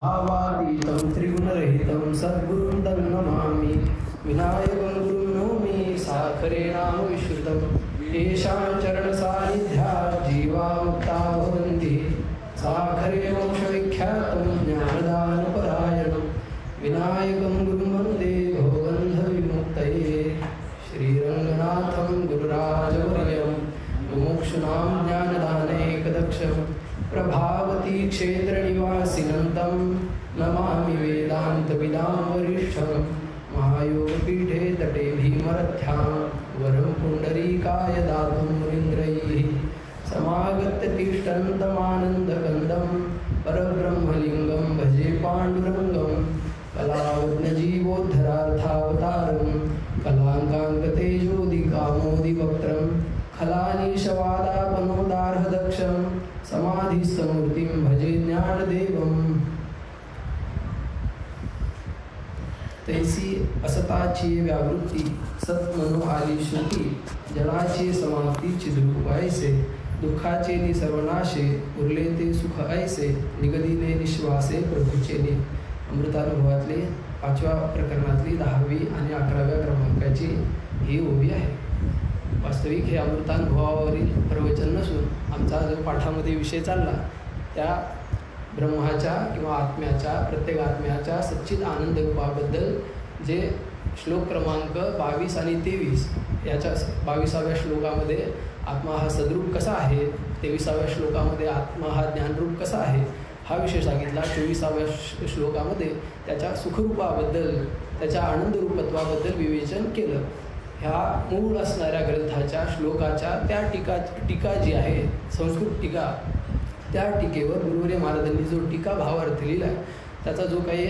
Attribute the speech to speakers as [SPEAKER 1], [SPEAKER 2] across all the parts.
[SPEAKER 1] भावातीतं त्रिगुणरहितं सद्गुरुं तं नमामि। विनायकं गुरुं नौमि साखरे नाम विश्रुतं। येषां चरणसान्निध्यात् जीवा मुक्ता भवन्ति। साखरे वंशविख्यातं ज्ञानदानपरायणं। विनायकं गुरुं वन्दे भवबन्धविमुक्तये। श्रीरङ्गनाथं गुरुराजवर्यं मुमुक्षूणां ज्ञानदानैकदक्षं। प्रभावती क्षेत्रनिवासिनं तं नमामि वेदान्तविदां वरिष्ठं। महायोगपीठे तटे भीमरथ्यां वरं पुण्डरीकाय दातुं मुनीन्द्रैः। समागत्य तिष्ठन्तमानन्दकन्दं परब्रह्मलिङ्गं भजे पाण्डुरङ्गं। कलावज्ञजीवोद्धरार्थावतारं कलाङ्काङ्कतेजोदिकामोदिवक्त्रं। खलानीशवादापनोदार्हदक्षं समाधिस्थमूर्तिं भजे ज्ञानदेवम्। तैसी असताची व्यावृत्ती सत्मनो आली श्रुती। जडाची समाप्ती चिद्रूप ऐसे दुःखाचे नि सर्वनाशे। उरले ते सुख ऐसे निगदिले निश्वासे प्रभूचे नि। अमृतानुभवातली 5व्या प्रकरणातली 10वी आणि 11व्या क्रमांकाची ही ओवी आहे। वास्तविक हे अमृतानुभवावरील प्रवचन नसून आमचा जो पाठामध्ये विषय चालला त्या ब्रह्माच्या किंवा आत्म्याच्या प्रत्येक आत्म्याच्या सच्चित आनंद रूपाबद्दल जे श्लोक क्रमांक 22 आणि 23 याच्या 22व्या श्लोकामध्ये आत्मा हा सद्रूप कसा आहे, 23व्या श्लोकामध्ये आत्मा हा ज्ञानरूप कसा आहे हा विषय सांगितला। 24व्या श्लोकामध्ये त्याच्या सुखरूपाबद्दल त्याच्या आनंदरूपत्वाबद्दल विवेचन केलं। ह्या मूळ असणाऱ्या ग्रंथाच्या श्लोकाच्या त्या टीका जी आहे संस्कृत टीका, त्या टीकेवर गुरुवर्य महाराजांनी जो टीका भावार्थ लिहिला आहे त्याचा जो काही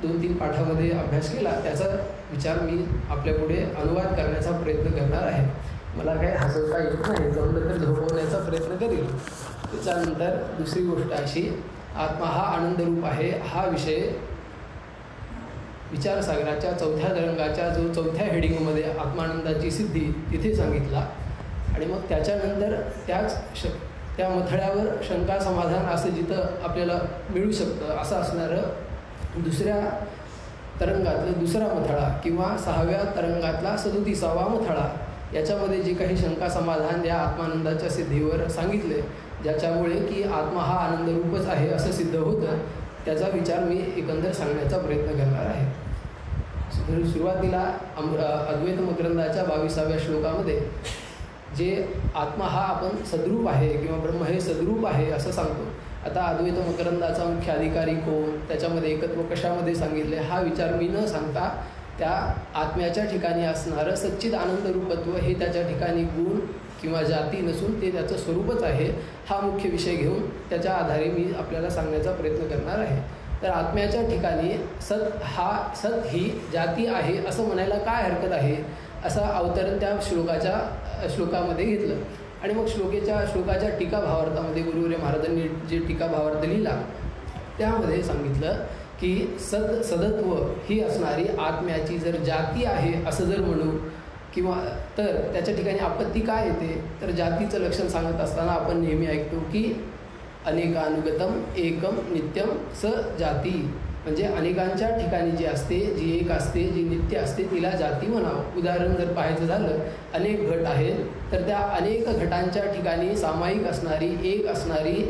[SPEAKER 1] 2-3 पाठामध्ये अभ्यास केला त्याचा विचार मी आपल्यापुढे अनुवाद करण्याचा प्रयत्न करणार आहे। मला काही हसवता येत नाही, जमलं तर झोपवण्याचा प्रयत्न करेल। त्याच्यानंतर दुसरी गोष्ट अशी, आत्मा हा आनंदरूप आहे हा विषय विचारसागराच्या 4थ्या तरंगाच्या जो 4थ्या हेडिंगमध्ये आत्मानंदाची सिद्धी तिथे सांगितला। आणि मग त्याच्यानंतर त्या मथळ्यावर शंका समाधान असं जिथं आपल्याला मिळू शकतं असं असणारं दुसऱ्या तरंगातलं दुसरा मथळा किंवा 6व्या तरंगातला 37वा मथळा, याच्यामध्ये जे काही शंका समाधान या आत्मानंदाच्या सिद्धीवर सांगितले ज्याच्यामुळे की आत्मा हा आनंदरूपच आहे असं सिद्ध होतं, त्याचा विचार मी एकंदर सांगण्याचा प्रयत्न करणार आहे। सुरुवातीला अद्वैत मकरंदाच्या 22व्या श्लोकामध्ये जे आत्मा हा आपण सद्रूप आहे किंवा ब्रह्म हे सद्रूप आहे असं सांगतो। आता अद्वैत मकरंदाचा मुख्य अधिकारी कोण, त्याच्यामध्ये एकत्व कशामध्ये सांगितले हा विचार मी न सांगता त्या आत्म्याच्या ठिकाणी असणारं सच्चिद आनंदरूपत्व हे त्याच्या ठिकाणी गुण किंवा जाती नसून ते त्याचं स्वरूपच आहे हा मुख्य विषय घेऊन त्याच्या आधारे मी आपल्याला सांगण्याचा प्रयत्न करणार आहे। तर आत्म्याच्या ठिकाणी सत ही जाती आहे असं म्हणायला काय हरकत आहे असं अवतरण त्या श्लोकामध्ये घेतलं। आणि मग श्लोकाच्या टीका भावार्थामध्ये गुरुवर्य महाराजांनी जे टीका भावार्थ लिहिला त्यामध्ये सांगितलं की सदत्व ही असणारी आत्म्याची जर जाती आहे असं जर म्हणू किंवा तर त्याच्या ठिकाणी आपत्ती काय येते, तर जातीचं लक्षण सांगत असताना आपण नेहमी ऐकतो की अनेकानुगतम एकम नित्यम स जाती, म्हणजे अनेकांच्या ठिकाणी जी असते जी एक असते जी नित्य असते तिला जाती म्हणावं। उदाहरण जर पाहायचं झालं, अनेक घट आहेत तर त्या अनेक घटांच्या ठिकाणी सामायिक असणारी एक असणारी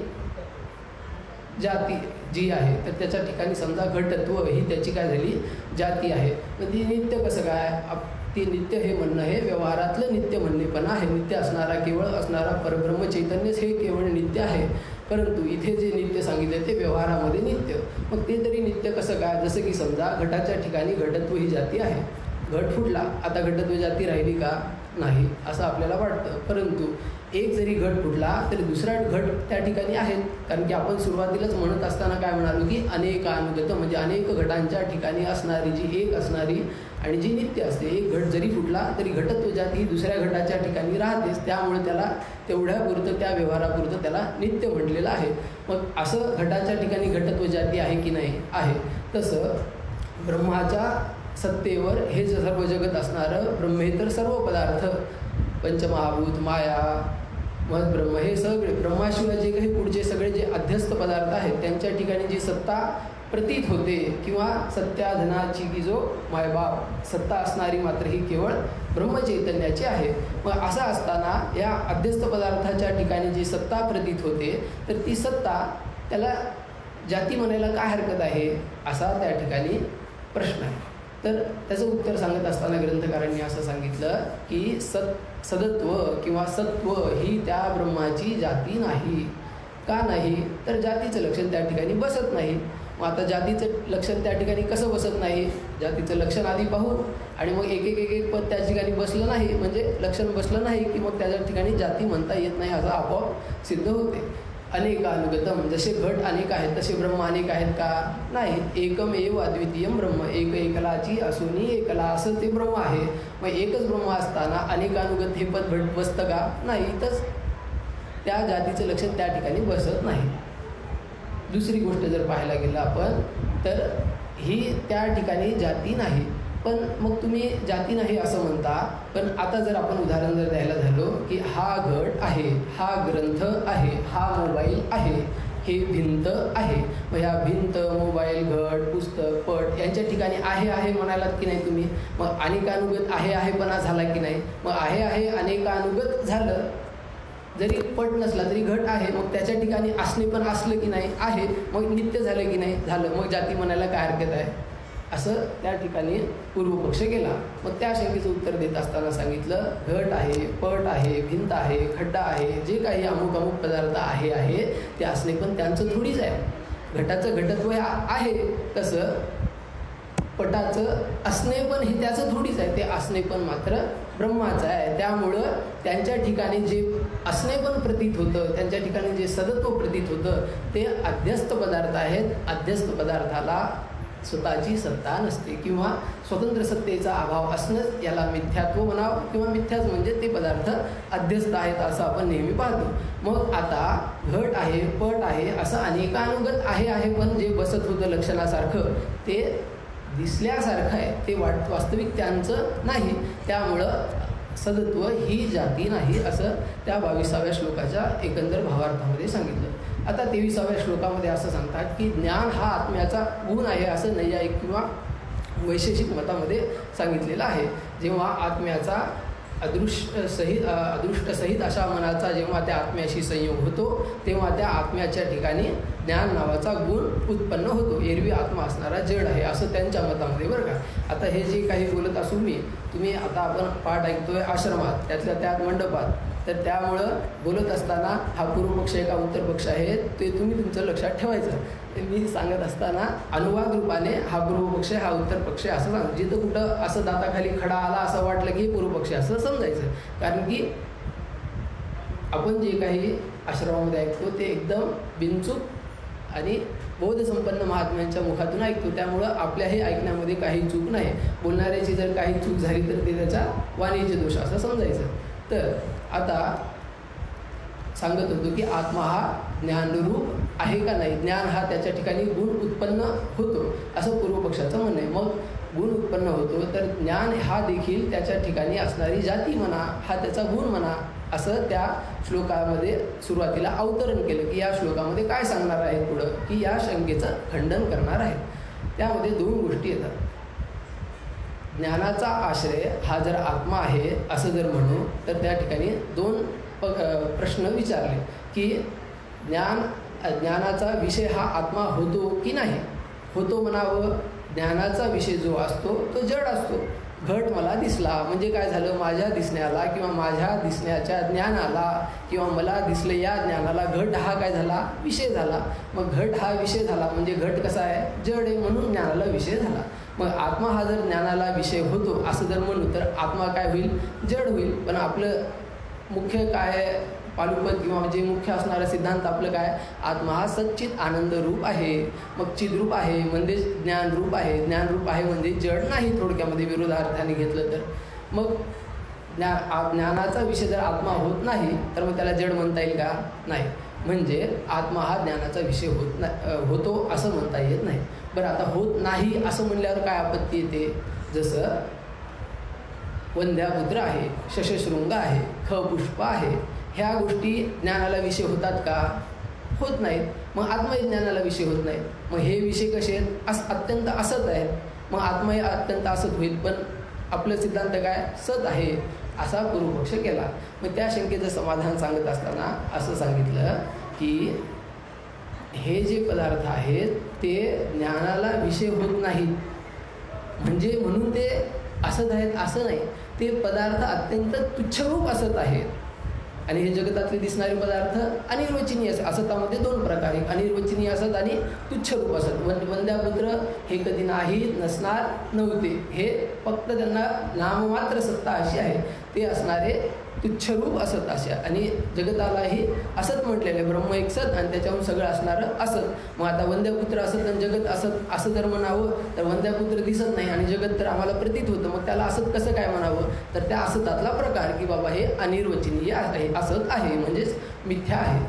[SPEAKER 1] जाती जी आहे तर त्याच्या ठिकाणी समजा घटत्व ही त्याची काय झाली जाती आहे। मग ती नित्य कसं काय, ती नित्य हे म्हणणं हे व्यवहारातलं नित्य म्हणणेपण आहे। नित्य असणारा केवळ असणारा परब्रह्म चैतन्यच हे केवळ नित्य आहे, परंतु इथे जे नित्य सांगितले ते व्यवहारामध्ये नित्य। मग ते तरी नित्य कसं काय, जसं की समजा घटाच्या ठिकाणी घटत्व ही जाती आहे, घट फुटला आता घटत्व जाती राहिली का, नाही असं आपल्याला वाटतं, परंतु एक जरी घट फुटला तरी दुसरा घट त्या ठिकाणी आहेत, कारण की आपण सुरुवातीलाच म्हणत असताना काय म्हणालो की अनेकानुगत म्हणजे अनेक घटांच्या ठिकाणी असणारी जी एक असणारी आणि जी नित्य असते। एक घट जरी फुटला तरी घटत्व जाती दुसऱ्या घटाच्या ठिकाणी राहतेच, त्यामुळे त्याला तेवढ्यापुरतं त्या व्यवहारापुरतं त्याला नित्य म्हटलेलं आहे। मग असं घटाच्या ठिकाणी घटत्व जाती आहे की नाही आहे, तसं ब्रह्माच्या सत्तेवर हे सर्व जगत असणारं ब्रह्मेतर सर्व पदार्थ पंचमहाभूत माया मग ब्रह्म हे सगळे ब्रह्माशिवाय जे काही पुढचे सगळे जे अध्यस्त पदार्थ आहेत त्यांच्या ठिकाणी जी सत्ता प्रतीत होते किंवा सत्याधनाची की जो मायबाप सत्ता असणारी मात्र ही केवळ ब्रह्मचैतन्याची आहे. मग असं असताना या अध्यस्त पदार्थाच्या ठिकाणी जी सत्ता प्रतीत होते तर ती सत्ता त्याला जाती म्हणायला काय हरकत आहे असा त्या ठिकाणी प्रश्न आहे. तर त्याचं उत्तर सांगत असताना ग्रंथकारांनी असं सांगितलं की सदत्व किंवा सत्व ही त्या ब्रह्माची जाती नाही. का नाही तर जातीचं लक्षण त्या ठिकाणी बसत नाही. मग आता जातीचं लक्षण त्या ठिकाणी कसं बसत नाही, जातीचं लक्षण आधी पाहून आणि मग एक एक एक एक पद त्या ठिकाणी बसलं नाही म्हणजे लक्षण बसलं नाही की मग त्याच्या ठिकाणी जाती म्हणता येत नाही असं आपोआप सिद्ध होते. अनेकानुगतम, जसे घट अनेक आहेत तसे ब्रह्म अनेक आहेत का, नाही. एकमेव अद्वितीयम ब्रह्म, एक एकलाची असूनही एकला असं ते ब्रह्म आहे. मग एकच ब्रह्म असताना अनेकानुगत हे पद बसतं का, नाही. इथंच त्या जातीचं लक्षण त्या ठिकाणी बसत नाही. दुसरी गोष्ट जर पाहायला गेलं आपण तर ही त्या ठिकाणी जाती नाही. पण मग तुम्ही जाती नाही असं म्हणता, पण आता जर आपण उदाहरण जर द्यायला झालो की हा घट आहे, हा ग्रंथ आहे, हा मोबाईल आहे, हे भिंत आहे. मग ह्या भिंत, मोबाईल, घट, पुस्तक, पट यांच्या ठिकाणी आहे आहे म्हणालात की नाही तुम्ही. मग अनेकानुगत आहे आहेपणा झाला की नाही. मग आहे आहे अनेकानुगत झालं, जरी पट नसला तरी घट आहे. मग त्याच्या ठिकाणी असणे पण असलं की नाही, आहे. मग नित्य झालं की नाही, झालं. मग जाती म्हणायला काय हरकत आहे असं त्या ठिकाणी पूर्वपक्ष केला. मग त्या शंकेचं उत्तर देत असताना सांगितलं घट आहे, पट आहे, भिंत आहे, खड्डा आहे, जे काही अमुक अमुक पदार्थ आहे ते असणे पण त्यांचं थोडीच आहे. घटाचं घटत्व आहे तसं पटाचं असणे पण हे त्याचं थोडीच आहे. ते असणे पण मात्र ब्रह्माचं आहे. त्यामुळं त्यांच्या ठिकाणी जे असणे पण प्रतीत होतं, त्यांच्या ठिकाणी जे सदत्व प्रतीत होतं ते अध्यस्त पदार्थ आहेत. अध्यस्त पदार्थाला स्वतःची सत्ता नसते किंवा स्वतंत्र सत्तेचा अभाव असणंच याला मिथ्यात्व म्हणावं किंवा मिथ्याच म्हणजे ते पदार्थ अध्यस्त आहेत असं आपण नेहमी पाहतो. मग आता घट आहे, पट आहे असं अनेकानुगत आहे पण जे बसत होतं लक्षणासारखं ते दिसल्यासारखं आहे, ते वास्तविक त्यांचं नाही. त्यामुळं सदत्व ही जाती नाही असं त्या 22व्या श्लोकाच्या एकंदर भावार्थामध्ये सांगितलं. आता 23व्या श्लोकामध्ये असं सांगतात की ज्ञान हा आत्म्याचा गुण आहे असं नैयायिक किंवा वैशेषिक मतामध्ये सांगितलेलं आहे. जेव्हा आत्म्याचा अदृष्टसहित अशा मनाचा जेव्हा त्या आत्म्याशी संयोग होतो तेव्हा त्या आत्म्याच्या ठिकाणी ज्ञान नावाचा गुण उत्पन्न होतो. एरवी आत्मा असणारा जड आहे असं त्यांच्या मतामध्ये बरं का. आता हे जे काही बोलत असू तुम्ही आता आपण पाठ ऐकतोय आश्रमात, त्यातल्या त्यात मंडपात, तर त्यामुळं बोलत असताना हा पूर्वपक्ष आहे का उत्तरपक्ष आहे ते तुम्ही तुमचं लक्षात ठेवायचं. मी सांगत असताना अनुवाद रूपाने हा पूर्वपक्ष हा उत्तरपक्ष असं सांग, जिथं कुठं असं दाताखाली खडा आला असं वाटलं की पूर्वपक्ष असं समजायचं. कारण की आपण जे काही आश्रमामध्ये ऐकतो ते एकदम बिनचूक आणि बोधसंपन्न महात्म्यांच्या मुखातून ऐकतो. त्यामुळं आपल्याही ऐकण्यामध्ये काही चूक नाही. बोलणाऱ्याची जर काही चूक झाली तर ते त्याचा वाणीचे दोष असं समजायचं. तर आता सांगत होतो की आत्मा हा ज्ञानरूप आहे का नाही, ज्ञान हा त्याच्या ठिकाणी गुण उत्पन्न होतो असं पूर्वपक्षाचं म्हणणं आहे. मग गुण उत्पन्न होतो तर ज्ञान हा देखील त्याच्या ठिकाणी असणारी जाती म्हणा, हा त्याचा गुण म्हणा असं त्या श्लोकामध्ये सुरुवातीला अवतरण केलं की या श्लोकामध्ये काय सांगणार आहे पुढं, की या शंकेचं खंडन करणार आहे. त्यामध्ये दोन गोष्टी येतात. ज्ञानाचा आश्रय हा जर आत्मा आहे असं जर म्हणू तर त्या ठिकाणी दोन प्रश्न विचारले की ज्ञानाचा विषय हा आत्मा होतो की नाही. होतो म्हणावं. ज्ञानाचा विषय जो असतो तो जड असतो. घट मला दिसला म्हणजे काय झालं, माझ्या दिसण्याला किंवा माझ्या दिसण्याच्या ज्ञानाला किंवा मला दिसलं या ज्ञानाला घट हा काय झाला, विषय झाला. मग घट हा विषय झाला म्हणजे घट कसा आहे, जड आहे, म्हणून ज्ञानाला विषय झाला. मग आत्मा हा जर ज्ञानाला विषय होतो असं जर म्हणू तर आत्मा काय होईल, जड होईल. पण आपलं मुख्य काय पालुपद किंवा जे मुख्य असणारा सिद्धांत आपलं काय, आत्मा हा सच्चित आनंद रूप आहे. मग चिद्रूप आहे म्हणजे ज्ञानरूप आहे. ज्ञानरूप आहे म्हणजे जड नाही थोडक्यामध्ये विरोधार्थाने घेतलं तर. मग ज्ञानाचा विषय जर आत्मा होत नाही तर मग त्याला जड म्हणता येईल का, नाही. म्हणजे आत्मा हा ज्ञानाचा विषय होतो असं म्हणता येत नाही. बरं आता होत नाही असं म्हणल्यावर काय आपत्ती येते. जसं वंध्यापुत्र आहे, शशशृंग आहे, खपुष्प आहे, ह्या गोष्टी ज्ञानाला विषय होतात का, होत नाहीत. मग आत्माही ज्ञानाला विषय होत नाही. मग हे विषय कसे आहेत? अत्यंत असत आहेत. मग आत्मा हे अत्यंत असत होईल, पण आपलं सिद्धांत काय? सत आहे, असा पूर्वपक्ष केला. मग त्या शंकेचं समाधान सांगत असताना असं सांगितलं की हे जे पदार्थ आहेत ते ज्ञानाला विषय होत नाहीत, म्हणजे म्हणून ते असत आहेत असं नाही. ते पदार्थ अत्यंत तुच्छरूप असत आहेत. आणि हे जगतातले दिसणारे पदार्थ अनिर्वचनीय असत. असतामध्ये दोन प्रकार, एक अनिर्वचनीय असत आणि तुच्छरूप असत. वंद्यापुत्र हे कधी नाही, नसणार, नव्हते, हे फक्त त्यांना नाममात्र सत्ता अशी आहे, ते असणारे तुच्छरूप असत अशा. आणि जगतालाही असत म्हटलेलं आहे, ब्रह्म एक सत आणि त्याच्याहून सगळं असणारं असत. मग आता वंद्यापुत्र असत आणि जगत असत असं जर म्हणावं तर वंद्यापुत्र दिसत नाही आणि जगत तर आम्हाला प्रतीत होतं, मग त्याला असत कसं काय म्हणावं? तर त्या असतातला प्रकार की बाबा हे अनिर्वचनीय आहे, असत आहे, म्हणजेच मिथ्या आहे.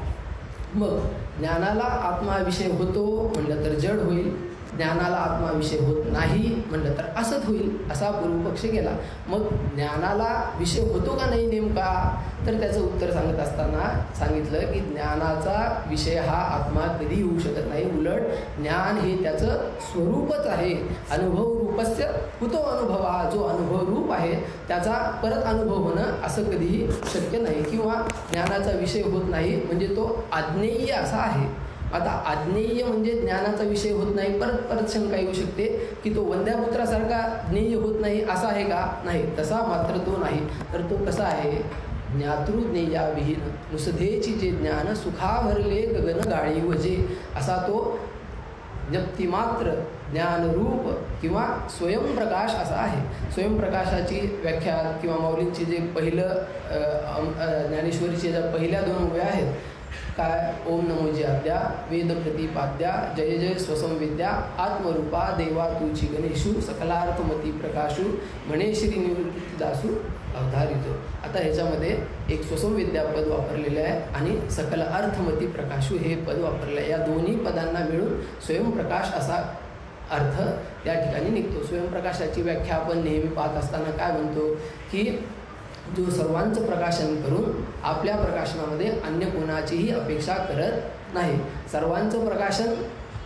[SPEAKER 1] मग ज्ञानाला आत्मा विषय होतो म्हणलं तर जड होईल, ज्ञानाला आत्मा विषय होत नाही म्हणलं तर असत होईल, असा पूर्वपक्ष केला. मग ज्ञानाला विषय होतो का नाही नेमका? तर त्याचं उत्तर सांगत असताना सांगितलं की ज्ञानाचा विषय हा आत्मा कधी होऊ शकत नाही. उलट ज्ञान हे त्याचं स्वरूपच आहे. अनुभव रूपस्य कुतो अनुभव, हा जो अनुभव रूप आहे त्याचा परत अनुभव होणं असं कधीही शक्य नाही. किंवा ज्ञानाचा विषय होत नाही म्हणजे तो अज्ञेय असा आहे. आता अज्ञेय म्हणजे ज्ञानाचा विषय होत नाही. परत शंका येऊ शकते की तो वंद्यापुत्रासारखा ज्ञेय होत नाही असा आहे का? नाही, तसा मात्र तो नाही. तर तो कसा आहे? ज्ञातृज्ञेयाविहीन नुसधेची जे ज्ञान सुखा भरले गगन गाळी वजे, असा तो व्यक्तिमात्र ज्ञानरूप किंवा स्वयंप्रकाश असा आहे. स्वयंप्रकाशाची व्याख्या किंवा माऊलींची जे पहिलं ज्ञानेश्वरीच्या ज्या पहिल्या 2 ओव्या आहेत काय, ओम नमो ज्याद्या वेद प्रतिपाद्या जय जय स्वसंविद्या आत्मरूपा देवा तुची गणेशू सकलार्थमती प्रकाशू म्हणे श्री निवृत्तीदासू अवधारितो. आता ह्याच्यामध्ये एक स्वसंविद्या पद वापरलेलं आहे आणि सकल अर्थमती प्रकाशू हे पद वापरलं आहे. या दोन्ही पदांना मिळून स्वयंप्रकाश असा अर्थ त्या ठिकाणी निघतो. स्वयंप्रकाशाची व्याख्या आपण नेहमी पाहत असताना काय म्हणतो की जो सर्वांचं प्रकाशन करून आपल्या प्रकाशनामध्ये अन्य कोणाचीही अपेक्षा करत नाही. सर्वांचं प्रकाशन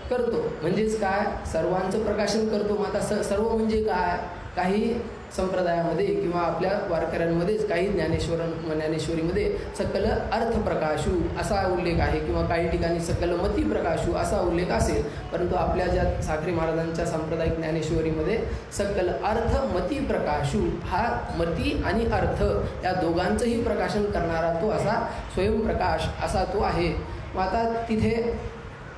[SPEAKER 1] करतो म्हणजेच काय? सर्वांचं प्रकाशन करतो. मग आता सर्व म्हणजे काय? काही संप्रदायामध्ये किंवा आपल्या वारकऱ्यांमध्येच काही ज्ञानेश्वरीमध्ये सकल अर्थप्रकाशू असा उल्लेख आहे किंवा काही ठिकाणी सकल मती प्रकाशू असा उल्लेख असेल, परंतु आपल्या ज्या साखरे महाराजांच्या सांप्रदायिक ज्ञानेश्वरीमध्ये सकल अर्थ मती प्रकाशू, हा मती आणि अर्थ या दोघांचंही प्रकाशन करणारा तो असा स्वयंप्रकाश असा तो आहे. मग आता तिथे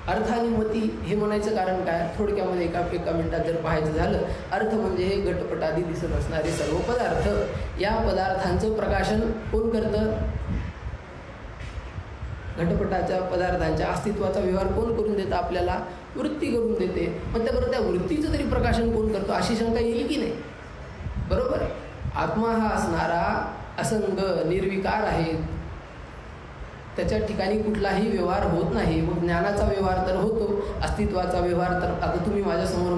[SPEAKER 1] अर्थ आणि मती हे म्हणायचं कारण काय? थोडक्यामध्ये एका मिनिटात जर पाहायचं झालं, अर्थ म्हणजे हे घटपटादी दिसत असणारे सर्व पदार्थ, या पदार्थांचं प्रकाशन कोण करतं? घटपटाच्या पदार्थांच्या अस्तित्वाचा व्यवहार कोण करून देतं आपल्याला? वृत्ती करून देते. मग त्याबरोबर त्या वृत्तीचं तरी प्रकाशन कोण करतो अशी शंका येईल की नाही? बरोबर. आत्मा हा असणारा असंग निर्विकार आहे, त्याच्या ठिकाणी कुठलाही व्यवहार होत नाही. मग ज्ञानाचा व्यवहार तर होतो, अस्तित्वाचा व्यवहार तर आता तुम्ही माझ्यासमोर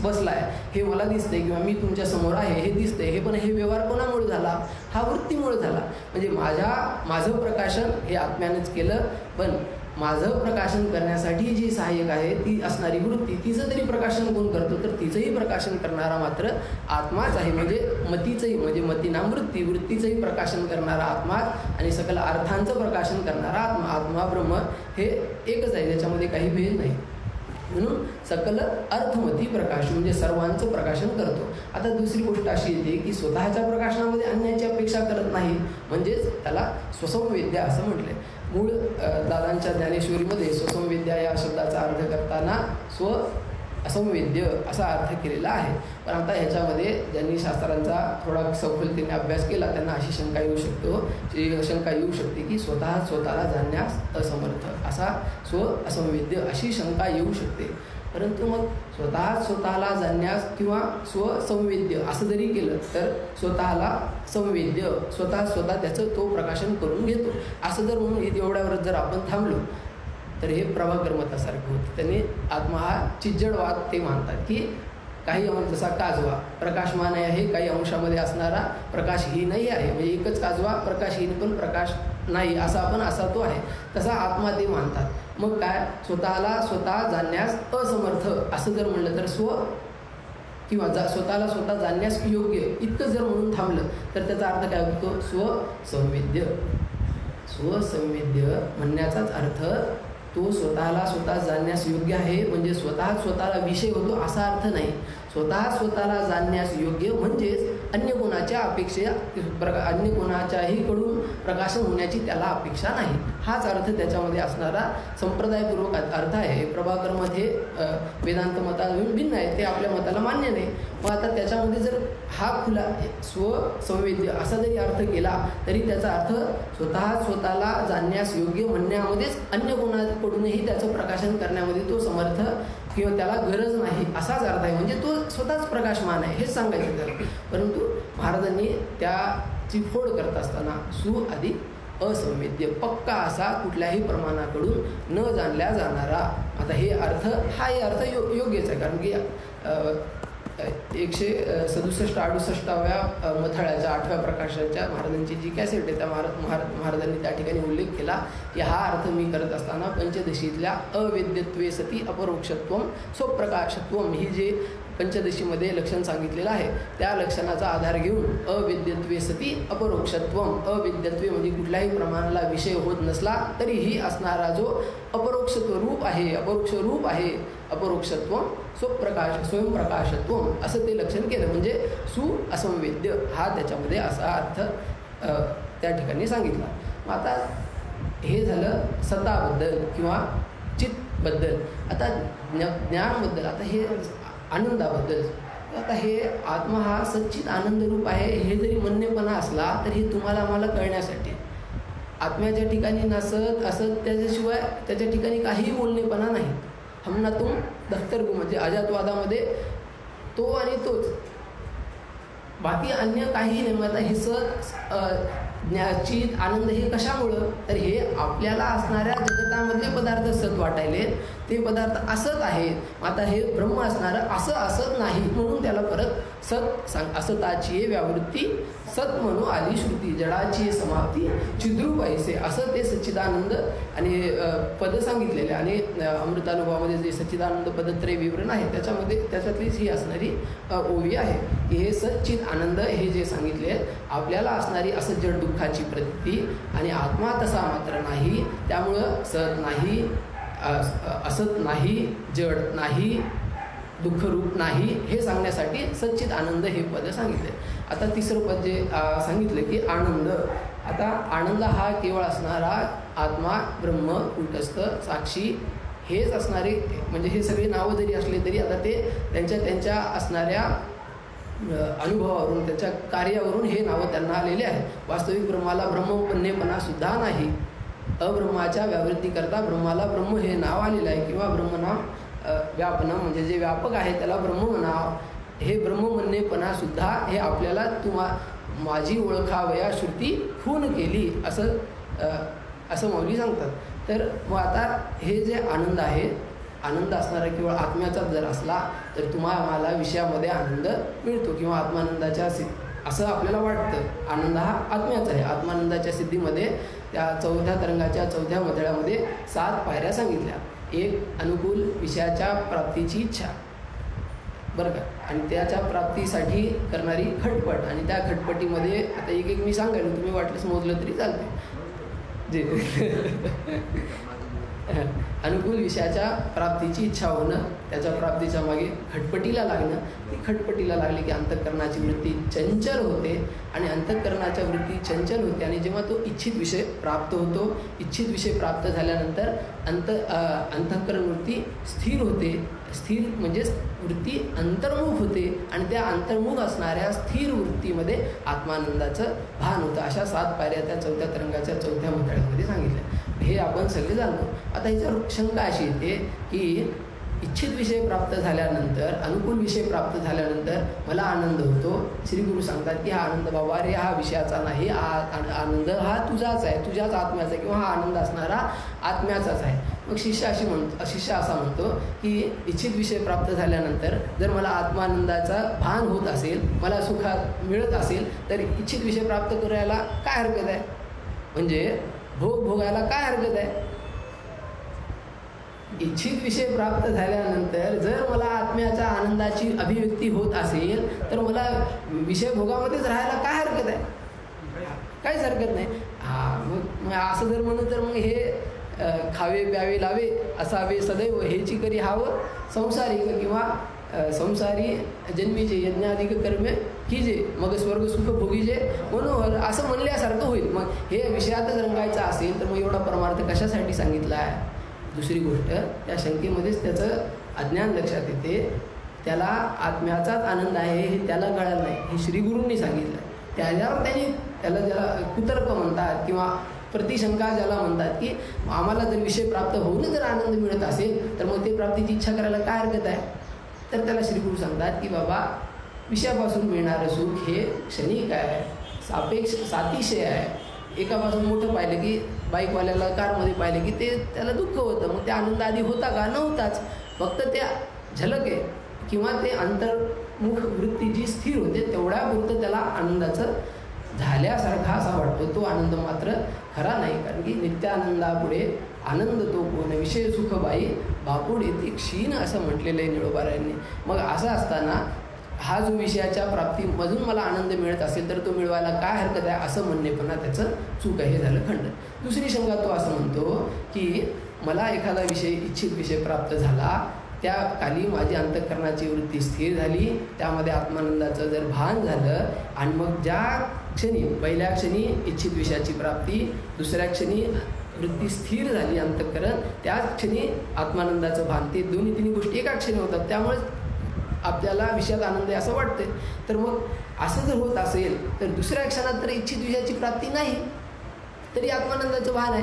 [SPEAKER 1] बसलाय हे मला दिसतंय किंवा मी तुमच्या समोर आहे हे दिसतंय, हे पण हे व्यवहार कोणामुळे झाला? हा वृत्तीमुळे झाला. म्हणजे माझं प्रकाशन हे आत्म्यानेच केलं, पण माझं प्रकाशन करण्यासाठी जी सहाय्यक आहे ती असणारी वृत्ती, तिचं तरी प्रकाशन कोण करतो? तर तिचंही प्रकाशन करणारा मात्र आत्माच आहे. म्हणजे मतीचंही म्हणजे मतीनाम वृत्ती, वृत्तीचंही प्रकाशन करणारा आत्माच आणि सकल अर्थांचं प्रकाशन करणारा आत्मा. आत्मा ब्रह्म हे एकच आहे, त्याच्यामध्ये काही भेद नाही. म्हणून सकल अर्थमती प्रकाश म्हणजे सर्वांचं प्रकाशन करतो. आता दुसरी गोष्ट अशी येते की स्वतःच्या प्रकाशनामध्ये अन्याची अपेक्षा करत नाही, म्हणजेच त्याला स्वसंवेद्या असं म्हटलंय. मूळ दादांच्या ज्ञानेश्वरीमध्ये स्वसंवेद्या या शब्दाचा अर्थ करताना स्व असंवेद्य असा अर्थ केलेला आहे. पण आता ह्याच्यामध्ये ज्यांनी शास्त्रांचा थोडा सखोलतेने अभ्यास केला त्यांना अशी शंका येऊ शकते की स्वतःला जाणण्यास असमर्थ असा स्व असंवेद्य अशी शंका येऊ शकते. परंतु मग स्वतःला जाणण्यास किंवा स्वसंवेद्य असं जरी केलं तर स्वतःला संवेद्य स्वतः त्याचं तो प्रकाशन करून घेतो असं जर म्हणून एवढ्यावर जर आपण थांबलो तर हे प्रभाकर मतासारखं होतं. त्यांनी आत्मा हा चिज्जडवाद ते मानतात की काही अंश जसा काजवा प्रकाशमान आहे, काही अंशामध्ये असणारा प्रकाशहीनही आहे. म्हणजे एकच काजवा प्रकाशहीन पण प्रकाश नाही असा तो आहे, तसा आत्मा ते मानतात. मग काय, स्वतःला स्वतः जाणण्यास असमर्थ असं जर म्हणलं तर किंवा स्वतःला स्वतः जाणण्यास योग्य इतकं जर म्हणून थांबलं तर त्याचा अर्थ काय होतो, स्वसंवेद्य म्हणण्याचाच अर्थ तो स्वतःला स्वतः जाणण्यास योग्य आहे, म्हणजे स्वतःला विषय होतो असा अर्थ नाही. स्वतःला जाणण्यास योग्य म्हणजेच अन्य कोणाच्या अन्य कोणाच्याही कडून प्रकाशन होण्याची त्याला अपेक्षा नाही, हाच अर्थ त्याच्यामध्ये असणारा संप्रदायपूर्वक अर्थ आहे. प्रभाकर मत हे वेदांत मतावरून भिन्न आहे, ते आपल्या मताला मान्य नाही. मग आता त्याच्यामध्ये जर हा खुला स्वसंवेद्य असा जरी अर्थ केला तरी त्याचा अर्थ स्वतःला जाणण्यास योग्य म्हणण्यामध्येच अन्य कोणाकडूनही त्याचं प्रकाशन करण्यामध्ये तो समर्थ किंवा त्याला गरज नाही असाच अर्थ आहे, म्हणजे तो स्वतःच प्रकाशमान आहे हेच सांगायचं त्याला. परंतु महाराजांनी त्याची फोड करत असताना अधिक असंवेद्य पक्का असा कुठल्याही प्रमाणाकडून न जाणल्या जाणारा, आता हे अर्थ योग्यच आहे. कारण की 167-68व्या मथळ्याच्या 8व्या प्रकाशाच्या महाराजांची जी कॅसेट आहे त्या महाराजांनी त्या ठिकाणी उल्लेख केला की हा अर्थ मी करत असताना पंचदशीतल्या अवेद्यत्वे सती अपरोक्षत्वम स्वप्रकाशत्वम ही जे पंचदशीमध्ये लक्षण सांगितलेलं आहे त्या लक्षणाचा आधार घेऊन अवेद्यत्वे सती अपरोक्षत्वम, अवेद्यत्वे म्हणजे कुठल्याही प्रमाणाला विषय होत नसला तरीही असणारा जो अपरोक्ष रूप आहे अपरोक्षत्वम स्वयंप्रकाशत्वम असं ते लक्षण केलं, म्हणजे असंवेद्य हा त्याच्यामध्ये असा अर्थ त्या ठिकाणी सांगितला. मग आता हे झालं सताबद्दल किंवा चित्तबद्दल. आता ज्ञानबद्दल, आता हे आनंदाबद्दल. आता हे आत्मा हा सच्चित आनंद रूप आहे हे जरी म्हणणेपणा असला तरी हे तुम्हाला आम्हाला कळण्यासाठी, आत्म्याच्या ठिकाणी नसत असत त्याच्याशिवाय त्याच्या ठिकाणी काहीही बोलणेपणा नाही. हमना तुम दफ्तरगु म्हणजे अजातवादामध्ये तो आणि तोच, बाकी अन्य काही नाही. आता हे चित आनंद हे कशामुळं, तर हे आपल्याला असणाऱ्या जगतामधले पदार्थ सत वाटायले ते पदार्थ असत आहेत. आता हे ब्रह्म असणारं असत नाही म्हणून त्याला परत सत असताची व्यावृत्ती सत म्हणू आली श्रुती, जडाची समाप्ती चिद्रूप ऐसे असं ते सच्चिदानंद आणि पद सांगितलेले. आणि अमृतानुभवामध्ये जे सच्चिदानंद पदत्रय विवरण आहे त्याच्यातलीच ही असणारी ओवी आहे की हे सच्चित आनंद हे जे सांगितले आपल्याला असणारी असं जड दुःखाची प्रतीती आणि आत्मा तसा मात्र नाही, त्यामुळं सत नाही, असत नाही, जड नाही, दुःखरूप नाही हे सांगण्यासाठी सच्चित आनंद हे पद सांगितले. आता तिसरं पद जे सांगितलं की आनंद. आता आनंद हा केवळ असणारा आत्मा ब्रह्म कूटस्थ साक्षी हेच असणारे, म्हणजे हे सगळे नावं जरी असले तरी आता ते त्यांच्या असणाऱ्या अनुभवावरून त्याच्या कार्यावरून हे नावं त्यांना आलेले आहे. वास्तविक ब्रह्माला ब्रह्मपन्नेपणा सुद्धा नाही, अब्रह्माच्या व्यावृत्तीकरता ब्रह्माला ब्रह्म हे नाव आलेलं आहे किंवा ब्रह्मनाम व्यापन म्हणजे जे व्यापक आहे त्याला ब्रह्म नाव, हे ब्रह्म म्हणणेपणा सुद्धा हे आपल्याला माझी ओळखावया श्रुती खून केली असं मौली सांगतात. तर मग आता हे जे आनंद आहे, आनंद असणारा केवळ आत्म्याचाच जर असला तर आम्हाला विषयामध्ये आनंद मिळतो किंवा आत्मानंदाच्या असं आपल्याला वाटतं. आनंद हा आत्म्याचा आहे. आत्मानंदाच्या सिद्धीमध्ये त्या 4थ्या तरंगाच्या 4थ्या मथळ्यामध्ये 7 पायऱ्या सांगितल्या. 1 अनुकूल विषयाच्या प्राप्तीची इच्छा, बरं का, आणि त्याच्या प्राप्तीसाठी करणारी खटपट, आणि त्या खटपटीमध्ये आता एक मी सांगायला तुम्ही वाटलंच मोजलं तरी चालते. जे अनुकूल विषयाच्या प्राप्तीची इच्छा होणं, त्याच्या प्राप्तीच्या मागे खटपटीला लागणं, ती खटपटीला लागली की अंतःकरणाची वृत्ती चंचल होते आणि अंतःकरणाच्या वृत्ती चंचल होते आणि जेव्हा तो इच्छित विषय प्राप्त होतो, इच्छित विषय प्राप्त झाल्यानंतर अंतःकरण वृत्ती स्थिर होते. स्थिर म्हणजे वृत्ती अंतर्मुख होते आणि त्या अंतर्मुख असणाऱ्या स्थिर वृत्तीमध्ये आत्मानंदाचं भान होतं. अशा 7 पायऱ्या त्या 4थ्या तरंगाच्या 4थ्या मथळ्यामध्ये सांगितल्या. हे आपण सगळे जाणतो. आता ह्याच्यावर शंका अशी येते की इच्छित विषय प्राप्त झाल्यानंतर, अनुकूल विषय प्राप्त झाल्यानंतर मला आनंद होतो. श्री गुरु सांगतात की हा आनंद बाबा रे हा विषयाचा नाही, आनंद हा तुझाच आहे, तुझ्याच आत्म्याचा आहे किंवा हा आनंद असणारा आत्म्याचाच आहे. मग शिष्य असा म्हणतो की इच्छित विषय प्राप्त झाल्यानंतर जर मला आत्मानंदाचा भान होत असेल, मला सुखात मिळत असेल तर इच्छित विषय प्राप्त करायला काय हरकत आहे. म्हणजे भोग भोगायला काय हरकत आहे? इच्छित विषय प्राप्त झाल्यानंतर जर मला आत्म्याच्या आनंदाची अभिव्यक्ती होत असेल तर मला विषय भोगामध्येच राहायला काय हरकत आहे? काहीच हरकत नाही. मग असं जर म्हणून तर मग हे खावे प्यावे लावे असावे सदैव हेची करी हावं संसारिक किंवा संसारी जन्मीचे यज्ञाधिक कर्म कीजे मग स्वर्ग सुख भोगीजे मनोहर असं म्हणल्यासारखं होईल. मग हे विषयातच रंगायचं असेल तर मग एवढा परमार्थ कशासाठी सांगितला आहे? दुसरी गोष्ट, त्या शंकेमध्येच त्याचं अज्ञान लक्षात येते. त्याला आत्म्याचाच आनंद आहे हे त्याला कळलं नाही, हे श्रीगुरूंनी सांगितलं. त्याच्यावर ज्याला कुतर्क म्हणतात किंवा प्रतिशंका ज्याला म्हणतात की आम्हाला जर विषय प्राप्त होऊन जर आनंद मिळत असेल तर मग ते प्राप्तीची इच्छा करायला काय हरकत आहे? तर त्याला श्रीगुरू सांगतात की बाबा, विषयापासून मिळणारं सुख हे क्षणिक आहे, सापेक्ष सातिशय आहे. एकापासून मोठं पाहिलं की बाईकवाल्याला कारमध्ये पाहिलं की ते त्याला दुःख होतं. मग त्या आनंद आधी होता का? नव्हताच. फक्त त्या झलक आहे किंवा ते अंतर्मुख वृत्ती जी स्थिर होते तेवढ्यापुरतं त्याला आनंदाचं झाल्यासारखा असा वाटतो. तो आनंद मात्र खरा नाही. कारण की नित्यानंदापुढे आनंद तो कोण, विषय सुख बाई बापूड येते क्षीण असं म्हटलेलं आहे निळोबारायांनी. मग असं असताना हा जो विषयाच्या प्राप्तीमधून मला आनंद मिळत असेल तर तो मिळवायला काय हरकत आहे असं म्हणणेपणा त्याचं चूक आहे. हे झालं खंडन. दुसरी शंका तो असं म्हणतो की मला एखादा विषय इच्छित विषय प्राप्त झाला, त्या काली माझी अंतःकरणाची वृत्ती स्थिर झाली, त्यामध्ये आत्मानंदाचं जर भान झालं आणि मग ज्या क्षणी पहिल्या क्षणी इच्छित विषयाची प्राप्ती, दुसऱ्या क्षणी वृत्ती स्थिर झाली अंतःकरण, त्याच क्षणी आत्मानंदाचं भान, ते दोन्ही तिन्ही गोष्टी एका क्षणी होतात. त्यामुळे आपल्याला विषयात आनंद आहे असं वाटते. तर मग असं जर होत असेल तर दुसऱ्या क्षणात तर इच्छित विषयाची प्राप्ती नाही तरी आत्मानंदाचं भान आहे,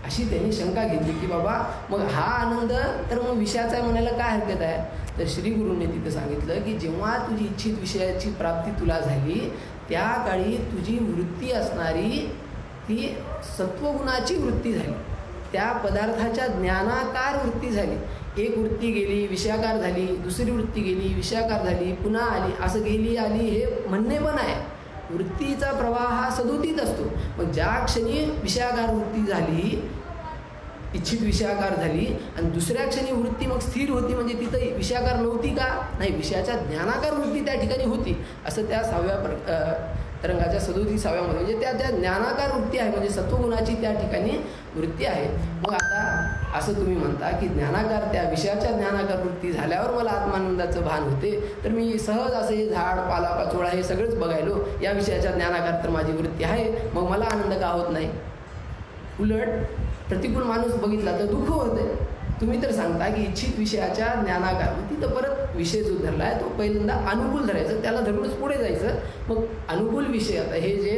[SPEAKER 1] अशी त्यांनी शंका घेतली की बाबा मग हा आनंद तर मग विषयाचा आहे म्हणायला काय हरकत आहे? तर श्री गुरूंनी तिथं सांगितलं की जेव्हा तुझी इच्छित विषयाची प्राप्ती तुला झाली त्या काळी तुझी वृत्ती असणारी ती सत्वगुणाची वृत्ती झाली, त्या पदार्थाच्या ज्ञानाकार वृत्ती झाली. एक वृत्ती गेली विषयाकार झाली, दुसरी वृत्ती गेली विषयाकार झाली, पुन्हा आली, असं गेली आली हे म्हणणे पण आहे. वृत्तीचा प्रवाह हा सदोदित असतो. मग ज्या क्षणी विषयाकार वृत्ती झाली, इच्छित विषयाकार झाली आणि दुसऱ्या क्षणी वृत्ती मग स्थिर होती, म्हणजे तिथं विषयाकार नव्हती का? नाही, विषयाच्या ज्ञानाकार वृत्ती त्या ठिकाणी होती. असं त्या 6व्या तरंगाच्या 37व्यामध्ये म्हणजे त्या ज्ञानाकार वृत्ती आहे, म्हणजे सत्वगुणाची त्या ठिकाणी वृत्ती आहे. मग आता असं तुम्ही म्हणता की ज्ञानाकार त्या विषयाच्या ज्ञानाकार वृत्ती झाल्यावर मला आत्मानंदाचं भान होते, तर मी सहज असं हे झाड पाला पाचोळा हे सगळंच बघायलो, या विषयाच्या ज्ञानाकार तर माझी वृत्ती आहे, मग मला आनंद का होत नाही? उलट प्रतिकूल माणूस बघितला तर दुःख होते. तुम्ही तर सांगता की इच्छित विषयाच्या ज्ञानाकार, मग तिथं परत विषय जो धरला आहे तो पहिल्यांदा अनुकूल धरायचं, त्याला धरूनच पुढे जायचं. मग अनुकूल विषय, आता हे जे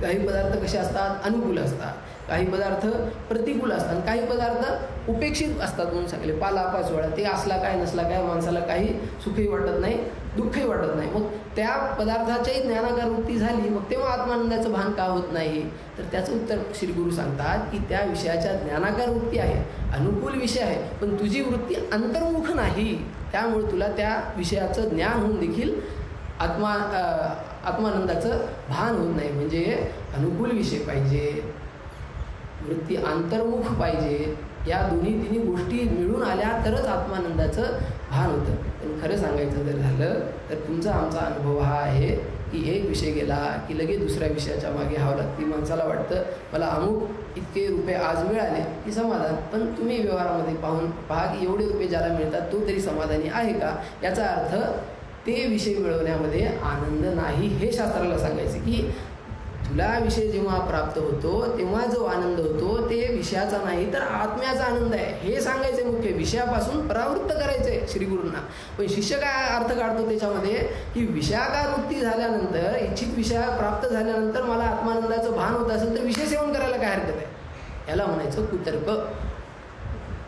[SPEAKER 1] काही पदार्थ कसे असतात, अनुकूल असतात, काही पदार्थ प्रतिकूल असतात, काही पदार्थ उपेक्षित असतात म्हणून सांगले. पाला पाचोळा ते असला काय नसला काय माणसाला काही सुखही वाटत नाही, दुःखही वाटत नाही. मग त्या पदार्थाच्याही ज्ञानाकार वृत्ती झाली, मग तेव्हा आत्मानंदाचं भान का होत नाही? तर त्याचं उत्तर श्री गुरु सांगतात की त्या विषयाच्या ज्ञानाकार वृत्ती आहे, अनुकूल विषय आहे, पण तुझी वृत्ती अंतर्मुख नाही, त्यामुळे तुला त्या विषयाचं ज्ञान होऊन देखील आत्मानंदाचं भान होत नाही. म्हणजे अनुकूल विषय पाहिजे, वृत्ती अंतर्मुख पाहिजे, या दोन्ही तिन्ही गोष्टी मिळून आल्या तरच आत्मानंदाचं भान होतं. पण खरं सांगायचं जर झालं तर तुमचा आमचा अनुभव हा आहे की एक विषय गेला की लगेच दुसऱ्या विषयाच्या मागे हवं लागते. माणसाला वाटतं मला अमुक इतके रुपये आज मिळाले की समाधान, पण तुम्ही व्यवहारामध्ये पाहून पहा की एवढे रुपये ज्याला मिळतात तो तरी समाधानी आहे का? याचा अर्थ ते विषय मिळवण्यामध्ये आनंद नाही, हे शास्त्राला सांगायचं की तुला विषय जेव्हा प्राप्त होतो तेव्हा जो आनंद होतो ते विषयाचा नाही तर आत्म्याचा आनंद आहे, हे सांगायचं मुख्य. विषयापासून परावृत्त करायचं आहे श्रीगुरूंना. पण शिष्य काय अर्थ काढतो त्याच्यामध्ये की विषयाकार वृत्ती झाल्यानंतर, इच्छित विषय प्राप्त झाल्यानंतर मला आत्मानंदाचं भान होत असेल तर विषय सेवन करायला काय हरकत आहे? याला म्हणायचं कुतर्क.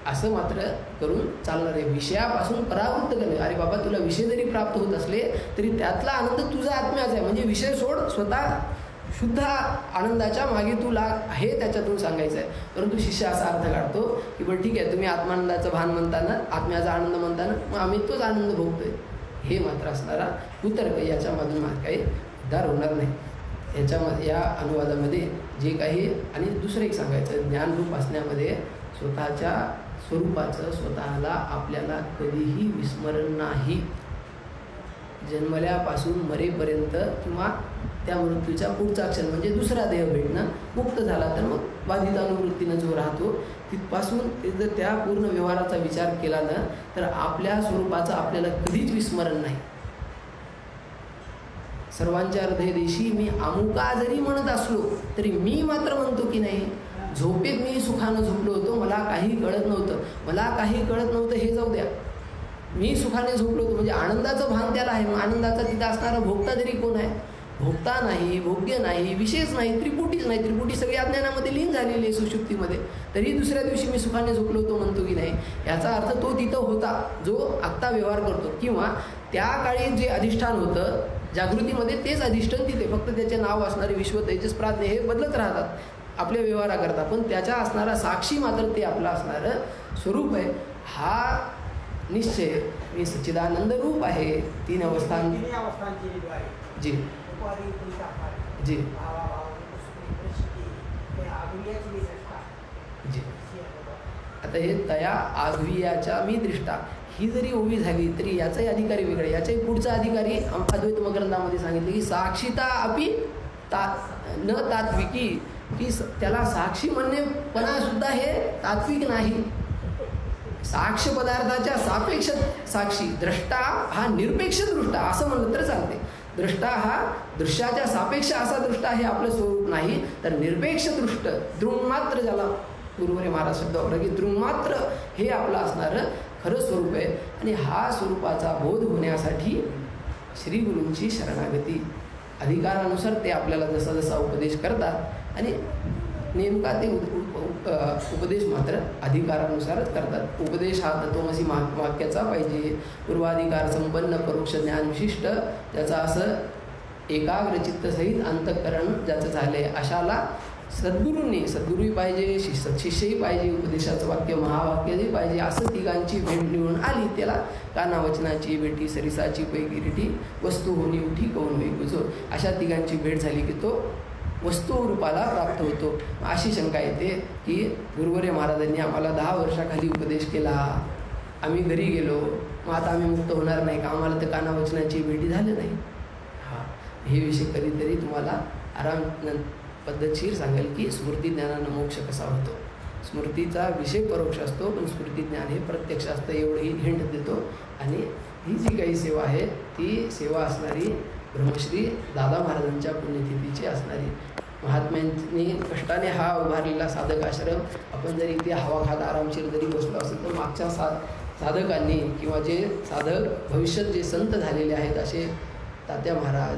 [SPEAKER 1] असं मात्र करून चालणार आहे. विषयापासून परावृत्त करणे. अरे बाबा, तुला विषय जरी प्राप्त होत असले तरी त्यातला आनंद तुझा आत्म्याचा आहे, म्हणजे विषय सोड, स्वतः शुद्ध आनंदाच्या मागे तू लाग, हे त्याच्यातून सांगायचं आहे. परंतु शिष्य असा अर्थ काढतो की बरं ठीक आहे, तुम्ही आत्मानंदाचं भान म्हणताना, आत्म्याचा आनंद म्हणताना, मग आम्ही तोच आनंद भोगतोय, हे मात्र असणारा कुतर्क. याच्यामधून मात्र काही उद्धार होणार नाही. ह्याच्यामध्ये या अनुवादामध्ये जे काही, आणि दुसरं एक सांगायचं, ज्ञानरूप असण्यामध्ये स्वतःच्या स्वरूपाचं स्वतःला आपल्याला कधीही विस्मरण नाही. जन्मल्यापासून मरेपर्यंत किंवा त्या मृत्यूच्या पुढचा क्षण म्हणजे दुसरा देह भेटणं, मुक्त झाला तर मग बाधितानुवृत्तीनं जो राहतो तिथपासून जर त्या पूर्ण व्यवहाराचा विचार केला ना तर आपल्या स्वरूपाचं आपल्याला कधीच विस्मरण नाही. सर्वांच्या हृदयदेशी मी अमुका जरी म्हणत असलो तरी मी मात्र म्हणतो की नाही, झोपेत मी सुखानं झोपलो होतो, मला काही कळत नव्हतं, हे जाऊ द्या, मी सुखाने झोपलो होतो म्हणजे आनंदाचं भान त्याला आहे. मग आनंदाचा तिथं असणारा भोगता तरी कोण आहे? भोगता नाही, भोग्य नाही, विशेष नाही, त्रिपुटीच नाही. त्रिपुटी सगळी अज्ञानामध्ये लीन झालेली आहे सुषुप्तीमध्ये, तरी दुसऱ्या दिवशी मी सुखाने झोपलो होतो म्हणतो की नाही. याचा अर्थ तो तिथं होता जो आत्ता व्यवहार करतो, किंवा त्या काळी जे अधिष्ठान होतं जागृतीमध्ये तेच अधिष्ठान तिथे, फक्त त्याचे नाव असणारे विश्व, तेजस, प्राज्ञ हे बदलत राहतात आपल्या व्यवहाराकरता, पण त्याच्या असणारा साक्षी मात्र ते आपलं असणारं स्वरूप आहे. हा निश्चय मी सच्चिदानंद रूप आहे. तीन अवस्थांची जी जी जी. आता हे तया आघवियाच्या मी दृष्टा ही जरी उभी झाली तरी याचाही अधिकारी वेगळे, याचाही पुढचा अधिकारी अद्वैत मकरंदामध्ये सांगितले की साक्षीता अपि न तात्विकी, की त्याला साक्षी म्हणणेपणा सुद्धा हे तात्विक नाही. साक्ष पदार्थाच्या सापेक्ष साक्षी, द्रष्टा हा निरपेक्ष दृष्टा असं म्हणलं तर चालते. द्रष्टा हा दृश्याच्या सापेक्ष असा दृष्टा हे आपलं स्वरूप नाही, तर निरपेक्ष दृष्ट, दृङ्मात्र, ज्याला गुरुवरे महाराज शब्द वापरला की दृङ्मात्र हे आपलं असणारं खरं स्वरूप आहे. आणि हा स्वरूपाचा बोध होण्यासाठी श्री गुरूंची शरणागती, अधिकारानुसार ते आपल्याला जसा जसा उपदेश करतात आणि नेमका ते उपदेश मात्र अधिकारानुसारच करतात. उपदेश हा तत्वमसी वाक्याचा पाहिजे, पूर्वाधिकार संपन्न परोक्ष ज्ञान विशिष्ट, ज्याचा असं एकाग्रचित्तसहित अंतःकरण ज्याचं झालंय अशाला सद्गुरूही पाहिजे, शिष्यही पाहिजे, उपदेशाचं वाक्य महावाक्यही पाहिजे, असं तिघांची भेट निवडून आली. त्याला कानावचनाची भेटी, सरिसाची पैगिरिटी, वस्तू होणी उठी कौन होई गुजो, अशा तिघांची भेट झाली की तो वस्तू रूपाला प्राप्त होतो. अशी शंका येते की गुरुवरे महाराजांनी आम्हाला 10 वर्षाखाली उपदेश केला, आम्ही घरी गेलो, मग आता आम्ही मुक्त होणार नाही का? आम्हाला तर कानावचनाची भेटी झाली नाही. हा, हे विषय कधीतरी तुम्हाला आराम पद्धतशीर सांगेल की स्मृती ज्ञानानं मोक्ष कसा होतो. स्मृतीचा विषय परोक्ष असतो, पण स्मृती ज्ञान हे प्रत्यक्ष असतं, एवढंही हिंट देतो. आणि ही जी काही सेवा आहे ती सेवा असणारी ब्रह्मश्री दादा महाराजांच्या पुण्यतिथीची असणारी, महात्म्यांनी कष्टाने हा उभारलेला साधक आश्रम, आपण जरी इथे हवा खात आरामशीर जरी बसलो असेल तर मागच्या साधकांनी किंवा जे साधक भविष्यात जे संत झालेले आहेत असे तात्या महाराज,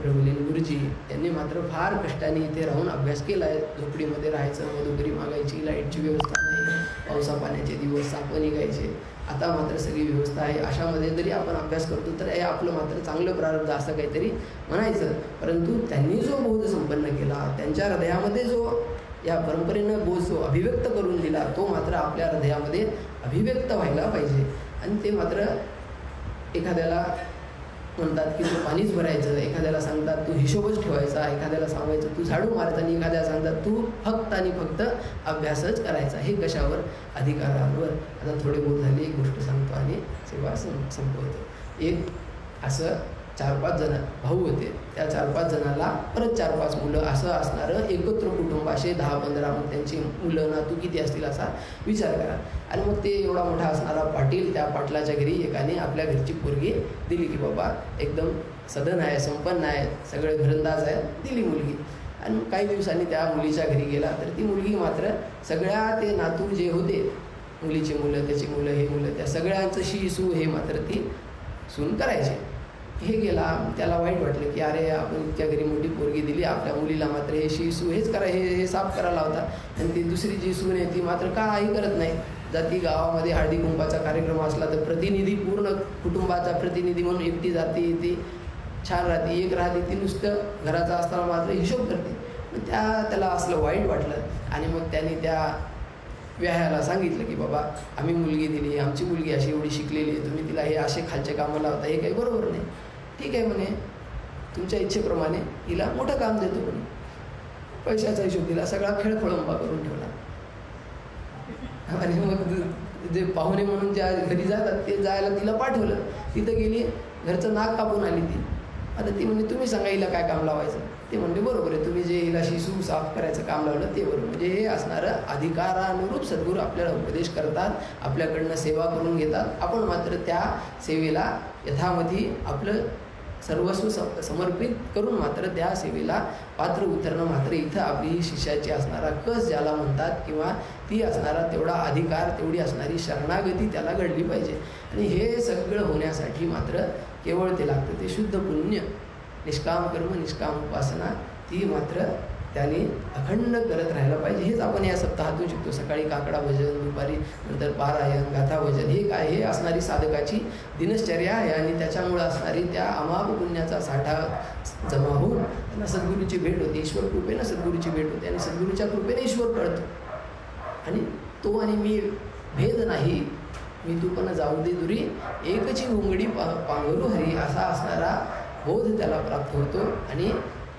[SPEAKER 1] ब्रह्मलीन गुरुजी यांनी मात्र फार कष्टाने इथे राहून अभ्यास केला आहे. झोपडीमध्ये राहायचं, मधुकरी मागायची, लाईटची व्यवस्था नाही, पावसा पाण्याचे दिवस साप निघायचे. आता मात्र सगळी व्यवस्था आहे. अशामध्ये जरी आपण अभ्यास करतो तर हे आपलं मात्र चांगलं प्रारब्ध असं काहीतरी म्हणायचं. परंतु त्यांनी जो बोध संपन्न केला, त्यांच्या हृदयामध्ये जो या परंपरेनं बोध जो अभिव्यक्त करून दिला, तो मात्र आपल्या हृदयामध्ये अभिव्यक्त व्हायला पाहिजे. आणि ते मात्र एखाद्याला म्हणतात की तू पाणीच भरायचं, एखाद्याला सांगतात तू हिशोबच ठेवायचा, एखाद्याला सांगायचं तू झाडू मारायचा, आणि एखाद्याला सांगतात तू फक्त आणि फक्त अभ्यासच करायचा. हे कशावर? अधिकारांवर. आता थोडे बोध झाले, एक गोष्ट सांगतो आणि सेवा संपवतो. एक असं 4-5 जण भाऊ होते, त्या 4-5 जणाला परत 4-5 मुलं, असं असणारं एकत्र कुटुंब, असे 10-15 मग त्यांची मुलं नातू किती असतील असा विचार करा. आणि मग ते एवढा मोठा असणारा पाटील, त्या पाटलाच्या घरी एकाने आपल्या घरची पोरगी दिली की बाबा एकदम सधन आहे, संपन्न आहे, सगळे घरंदाज आहे, दिली मुलगी. आणि काही दिवसांनी त्या मुलीच्या घरी गेला तर ती मुलगी मात्र सगळ्या ते नातू जे होते, मुलीची मुलं, त्याची मुलं, हे मुलं, त्या सगळ्यांचं शी सू हे मात्र ती सून करायची. हे गेला, त्याला वाईट वाटलं की अरे आपण इतक्या घरी मोठी पोरगी दिली, आपल्या मुलीला मात्र हे शिसू हेच करा, हे साफ करायला होता. आणि ती दुसरी जी सून आहे ती मात्र काही करत नाही. जाती गावामध्ये हळदी कुंकाचा कार्यक्रम असला तर प्रतिनिधी, पूर्ण कुटुंबाचा प्रतिनिधी म्हणून एकटी जाते, ती छान राहते, एक राहते, ती नुसतं घराचा असताना मात्र हिशोब करते. मग त्याला असलं वाईट वाटलं आणि मग त्याने त्या व्याह्याला सांगितलं की बाबा आम्ही मुलगी दिली, आमची मुलगी अशी एवढी शिकलेली आहे, तुम्ही तिला हे असे खालचे कामं लावता, हे काही बरोबर नाही. ठीक आहे म्हणे, तुमच्या इच्छेप्रमाणे हिला मोठं काम देतो, पण पैशाचा हिशोब दिला, सगळा खेळ खोळंबा करून ठेवला. आणि मग जे पाहुणे म्हणून ज्या घरी जातात ते जायला तिला पाठवलं. तिथं गेली, घरचं नाक कापून आली ती. आता ती म्हणजे तुम्ही सांगा हिला काय काम लावायचं. ते म्हणले बरोबर आहे, तुम्ही जे हिला शिशू साफ करायचं काम लावलं ते बरोबर. म्हणजे हे असणारं अधिकारानुरूप सद्गुरू आपल्याला उपदेश करतात, आपल्याकडनं सेवा करून घेतात. आपण मात्र त्या सेवेला यथामती आपलं सर्वस्व समर्पित करून मात्र त्या सेवेला पात्र उतरणं मात्र इथं आपली ही शिष्याची असणारा कस ज्याला म्हणतात, किंवा ती असणारा तेवढा अधिकार, तेवढी असणारी शरणागती त्याला घडली पाहिजे. आणि हे सगळं होण्यासाठी मात्र केवळ ते लागतं ते शुद्ध पुण्य, निष्काम कर्म, निष्काम उपासना, ती मात्र त्याने अखंड करत राहायला पाहिजे. हेच आपण या सप्ताहातून शिकतो. सकाळी काकडा भजन, दुपारी नंतर पारायण, गाथा भजन, हे काय, हे असणारी साधकाची दिनश्चर्या आहे. आणि त्याच्यामुळं असणारी त्या अमाप पुण्याचा साठा जमा होऊन त्यांना सद्गुरूची भेट होते. ईश्वर कृपेनं सद्गुरूची भेट होते आणि सद्गुरूच्या कृपेने ईश्वर कळतो. आणि तो आणि मी भेद नाही, मी तू पण जाऊ दे दुरी, एकची घोंगडी पांघरू हरी, असा असणारा बोध त्याला प्राप्त होतो. आणि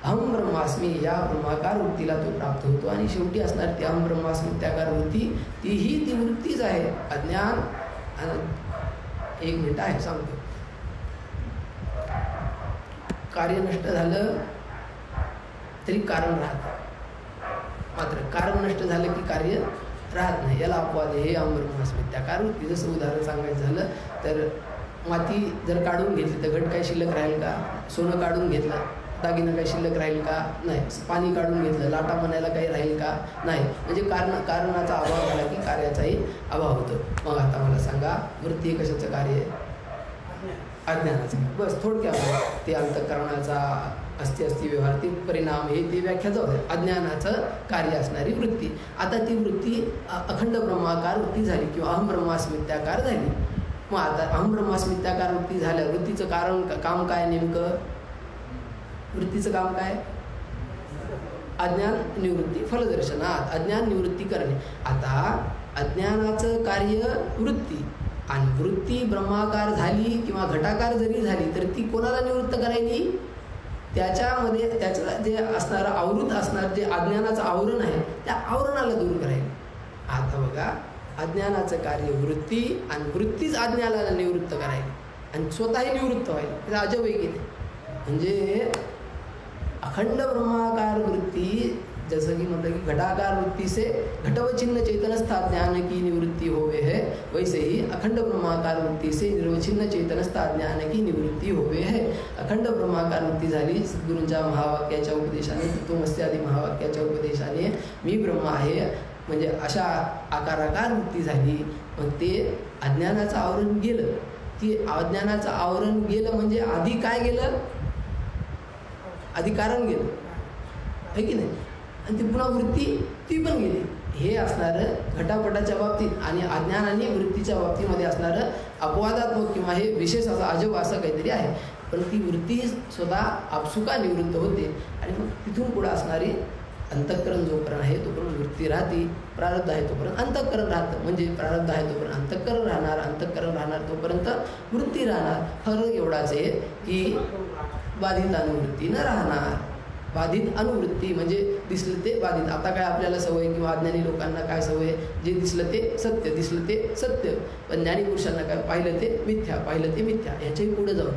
[SPEAKER 1] अहम ब्रह्मास्मी या ब्रह्माकार वृत्तीला तो प्राप्त होतो. आणि शेवटी असणार ती अहम ब्रह्मास्मी त्याकार वृत्ती, तीही ती वृत्तीच आहे. अज्ञान, एक मिनिट आहे सांगतो. कार्य नष्ट झालं तरी कारण राहतं, मात्र कारण नष्ट झालं की कार्य राहत नाही. याला अपवाद आहे. हे अहम ब्रह्मास्मी त्याकार वृत्ती. जसं उदाहरण सांगायचं झालं तर माती जर काढून घेतली तर घट काय शिल्लक राहील का? सोनं काढून घेतलं, दागिनं काही शिल्लक राहील का? नाही. पाणी काढून घेतलं, लाटा म्हणायला काही राहील का? नाही. म्हणजे कारणाचा अभाव झाला की कार्याचाही अभाव होतो. मग आता मला सांगा, वृत्ती हे कशाचं कार्य आहे? अज्ञानाचं. बस थोडक्यात ते अंतःकरणाचा अस्ती व्यवहार, ते परिणाम, हे ते व्याख्या जाऊ द्या. अज्ञानाचं कार्य असणारी वृत्ती. आता ती वृत्ती अखंड ब्रह्माकार वृत्ती झाली किंवा अहम ब्रह्मास्मित्याकार झाली. मग आता अहम ब्रह्मास्मित्याकार वृत्ती झाल्या, वृत्तीचं काम काय नेमकं? वृत्तीचं काम काय? अज्ञान निवृत्ती फलदर्शनात, अज्ञान निवृत्ती करणे. आता अज्ञानाचं कार्य वृत्ती, आणि वृत्ती ब्रह्माकार झाली किंवा घटाकार जरी झाली तर ती कोणाला निवृत्त करायली? त्याच्यामध्ये त्याचं जे असणारं आवृत असणार, जे अज्ञानाचं आवरण आहे, त्या आवरणाला दूर करायला. आता बघा, अज्ञानाचं कार्य वृत्ती, आणि वृत्तीच अज्ञानाला निवृत्त करायला आणि स्वतःही निवृत्त व्हायला. हे अजब आहे की नाही? म्हणजे अखंड ब्रह्माकार वृत्ती, जसं की मतलब कि घटाकार वृत्ती से घटवचिन्न चेतनस्था ज्ञान की निवृत्ति होवे है, वैसे ही अखंड ब्रह्माकार वृत्ती से निर्वचिन्न चेतनस्था ज्ञान की निवृत्ती होवे है. अखंड ब्रह्माकार वृत्ती झाली सद्गुरूंच्या महावाक्याच्या उपदेशाने, तत्त्वमसी महावाक्याच्या उपदेशाने मी ब्रह्म आहे म्हणजे अशा आकाराकार वृत्ती झाली. मग ते अज्ञानाचं आवरण गेलं. ती अज्ञानाचं आवरण गेलं म्हणजे आधी काय गेलं? आधी कारण गेलं, आहे की नाही? आणि ती पुन्हा वृत्ती ती पण गेली. हे असणारं घटापटाच्या बाबतीत आणि अज्ञान आणि वृत्तीच्या बाबतीमध्ये असणारं अपवादात्मक किंवा हे विशेष असं अजब असं काहीतरी आहे. पण ती वृत्ती स्वतः आपसुका निवृत्त होते आणि मग तिथून पुढं असणारी अंतःकरण जोपर्यंत आहे तोपर्यंत वृत्ती राहते, प्रारब्ध आहे तोपर्यंत अंतःकरण राहतं. म्हणजे प्रारब्ध आहे तोपर्यंत अंतःकरण राहणार, अंतःकरण राहणार तोपर्यंत वृत्ती राहणार. फरक एवढाच आहे की बाधित अनुवृत्ती न राहणार. बाधित अनुवृत्ती म्हणजे दिसलं ते बाधित. आता काय आपल्याला सवय किंवा अज्ञानी लोकांना काय सवय? जे दिसलं ते सत्य, दिसलं ते सत्य. पण ज्ञानी पुरुषांना काय? पाहिलं ते मिथ्या, पाहिलं ते मिथ्या. ह्याच्याही पुढे जाऊन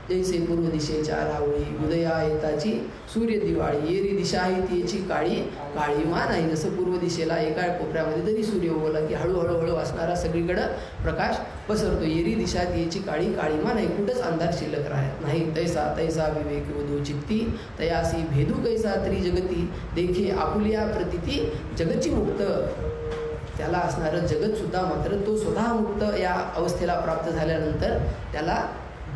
[SPEAKER 1] जैसे पूर्व दिशेच्या रावळी उदया येताची सूर्य दिवाळी, येरी दिशा आहे तिची काळी काळीमा नाही. जसं पूर्व दिशेला एका कोपऱ्यामध्ये जरी सूर्य उगवला की हळूहळू असणारा सगळीकडं प्रकाश पसरतो. येरी दिशा तिची काळी काळीमा नाही, कुठंच अंधार शिल्लक राहत नाही. तैसा तैसा विवेक वधू चित्ती, तयासी भेदू कैसा तरी जगती, देखे आपुलिया प्रतिती जगची मुक्त. त्याला असणारं जगतसुद्धा मात्र तो स्वतः मुक्त या अवस्थेला प्राप्त झाल्यानंतर त्याला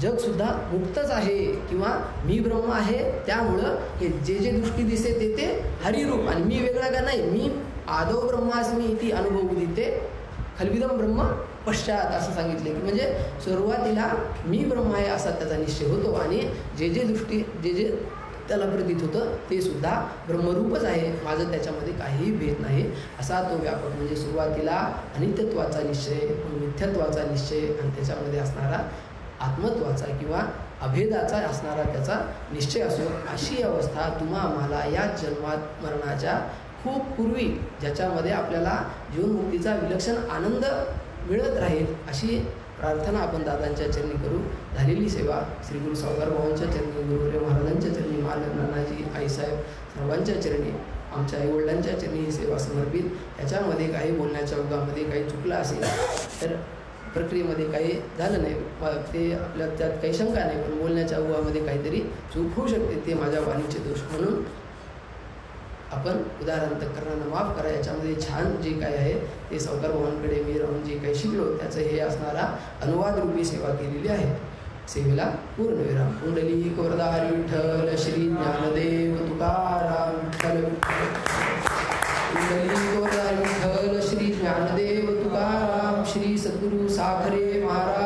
[SPEAKER 1] जगसुद्धा मुक्तच आहे किंवा मी ब्रह्म आहे. त्यामुळं हे जे जे दृष्टी दिसते ते ते हरिरूप आणि मी वेगळा का नाही. मी आदौ ब्रह्मास्मी इति अनुभव दिते खलविदम ब्रह्म पश्चात असं सांगितले की म्हणजे सुरुवातीला मी ब्रह्म आहे असा त्याचा निश्चय होतो आणि जे जे दृष्टी जे जे त्याला प्रतीत होतं ते सुद्धा ब्रह्मरूपच आहे. माझं त्याच्यामध्ये काहीही भेद नाही असा तो व्यापक. म्हणजे सुरुवातीला अनित्यत्वाचा निश्चय, मिथ्यत्वाचा निश्चय आणि त्याच्यामध्ये असणारा आत्मत्वाचा किंवा अभेदाचा असणारा त्याचा निश्चय असो, अशी अवस्था तुम्हा आम्हाला या जन्मात मरणाच्या खूप पूर्वी, ज्याच्यामध्ये आपल्याला जीवनमुक्तीचा विलक्षण आनंद मिळत राहील, अशी प्रार्थना आपण दादांच्या चरणी करू. झालेली सेवा श्री गुरु सावकार भावांच्या चरणी, गुरुवर्य महाराजांच्या चरणी, मालक नानाजी, आईसाहेब सर्वांच्या चरणी, आमच्या आईवडिलांच्या चरणी ही सेवा समर्पित. याच्यामध्ये काही बोलण्याच्या ओघामध्ये काही चुकलं असेल तर प्रक्रियेमध्ये काही झालं नाही, ते आपल्या त्यात काही शंका नाही, पण बोलण्याच्या ओघामध्ये काहीतरी चूक होऊ शकते, ते माझ्या वाणीचे दोष. म्हणून आपण उदाहरण माफ करा. याच्यामध्ये छान जे काय आहे ते सावकार भावांकडे मी राहून जे काही शिकलो त्याचं हे असणारा अनुवादरूपी सेवा केलेली आहे. सेवेला पूर्णविराम. कुंडलिक वरदारी विठ्ठल श्री ज्ञानदेव तुकाराम विठ्ठल. कुंडलिक वरदारी विठ्ठल श्री ज्ञानदेव तुकाराम. श्री सद्गुरु साखरे महाराज.